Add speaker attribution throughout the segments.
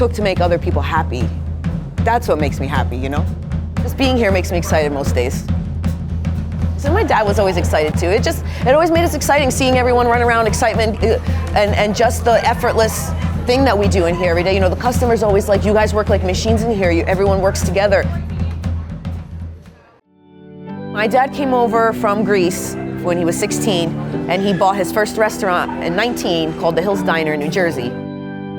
Speaker 1: cook to make other people happy. That's what makes me happy, you know? Just being here makes me excited most days. So my dad was always excited too. It always made us exciting seeing everyone run around, excitement, and just the effortless thing that we do in here every day. You know, the customers always like, you guys work like machines in here. Everyone works together. My dad came over from Greece when he was 16, and he bought his first restaurant in 19 called the Hills Diner in New Jersey.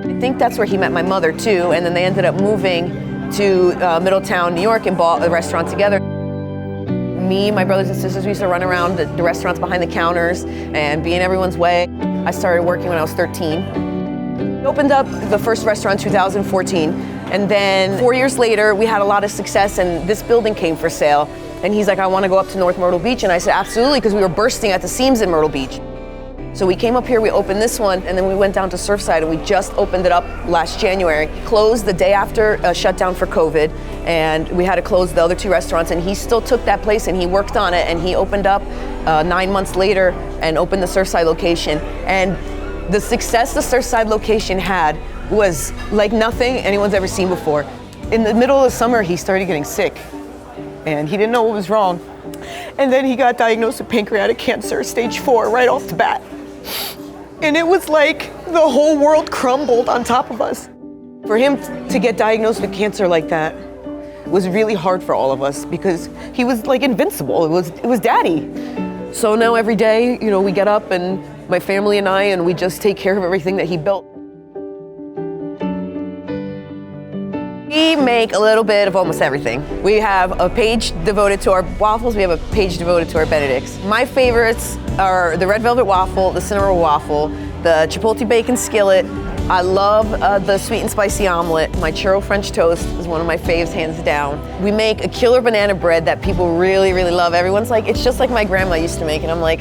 Speaker 1: I think that's where he met my mother too, and then they ended up moving to Middletown, New York, and bought a restaurant together. Me, my brothers and sisters, we used to run around the restaurants behind the counters and be in everyone's way. I started working when I was 13. We opened up the first restaurant in 2014, and then 4 years later, we had a lot of success, and this building came for sale. And he's like, I want to go up to North Myrtle Beach, and I said, absolutely, because we were bursting at the seams in Myrtle Beach. So we came up here, we opened this one, and then we went down to Surfside, and we just opened it up last January. Closed the day after a shutdown for COVID, and we had to close the other two restaurants, and he still took that place and he worked on it, and he opened up 9 months later and opened the Surfside location. And the success the Surfside location had was like nothing anyone's ever seen before. In the middle of the summer, he started getting sick, and he didn't know what was wrong. And then he got diagnosed with pancreatic cancer, stage 4, right off the bat. And it was like the whole world crumbled on top of us. For him to get diagnosed with cancer like that was really hard for all of us because he was like invincible. It was daddy. So now every day, you know, we get up and my family and I, and we just take care of everything that he built. We make a little bit of almost everything. We have a page devoted to our waffles. We have a page devoted to our Benedicts. My favorites are the red velvet waffle, the cinnamon waffle, the chipotle bacon skillet. I love the sweet and spicy omelet. My churro French toast is one of my faves, hands down. We make a killer banana bread that people really, really love. Everyone's like, it's just like my grandma used to make, and I'm like,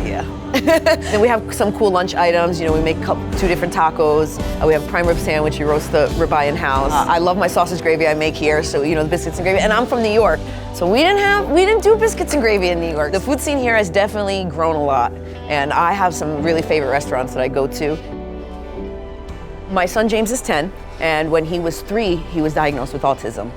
Speaker 1: yeah. Then we have some cool lunch items. You know, we make 2 different tacos. We have a prime rib sandwich. We roast the ribeye in-house. I love my sausage gravy I make here, so you know, the biscuits and gravy. And I'm from New York, so we didn't do biscuits and gravy in New York. The food scene here has definitely grown a lot, and I have some really favorite restaurants that I go to. My son James is 10, and when he was 3, he was diagnosed with autism.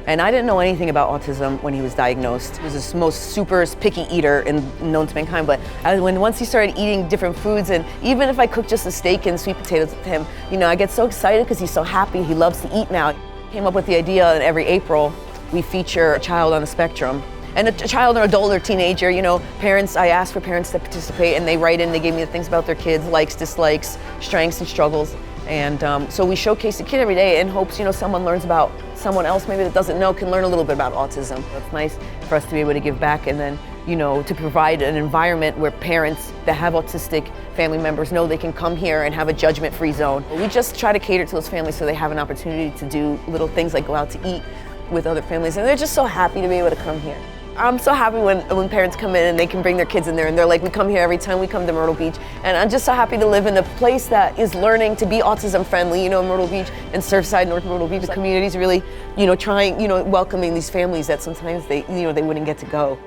Speaker 1: And I didn't know anything about autism when he was diagnosed. He was the most super picky eater known to mankind, but once he started eating different foods, and even if I cook just a steak and sweet potatoes with him, you know, I get so excited because he's so happy, he loves to eat now. Came up with the idea that every April we feature a child on the spectrum. And a child or adult or teenager, you know, I ask for parents to participate, and they write in, they give me the things about their kids, likes, dislikes, strengths and struggles. And so we showcase a kid every day in hopes, you know, someone learns about someone else maybe that doesn't know, can learn a little bit about autism. It's nice for us to be able to give back, and then, you know, to provide an environment where parents that have autistic family members know they can come here and have a judgment-free zone. We just try to cater to those families so they have an opportunity to do little things like go out to eat with other families, and they're just so happy to be able to come here. I'm so happy when parents come in and they can bring their kids in there, and they're like, we come here every time we come to Myrtle Beach. And I'm just so happy to live in a place that is learning to be autism friendly, you know, Myrtle Beach and Surfside, North Myrtle Beach. The community's really, you know, trying, you know, welcoming these families that sometimes they wouldn't get to go.